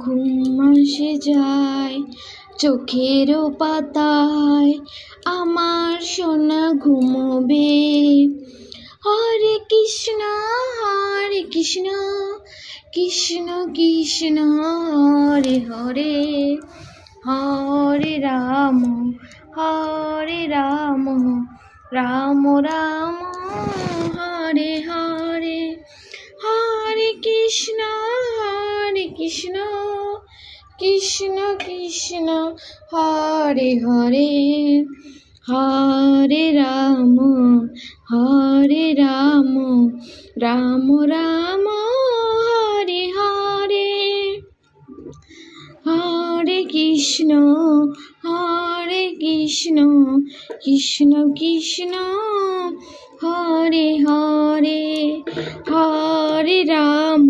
ঘুম আসে যায় চোখের পাতায়, আমার সোনা ঘুমোবে। হরে কৃষ্ণ কৃষ্ণ কৃষ্ণ হরে হরে, হরে রাম রাম রাম হরে হরে। হরে কৃষ্ণ কৃষ্ণ কৃষ্ণ হরে হরে, হরে রাম রাম রাম হরে হরে। হরে কৃষ্ণ কৃষ্ণ কৃষ্ণ হরে হরে, হরে রাম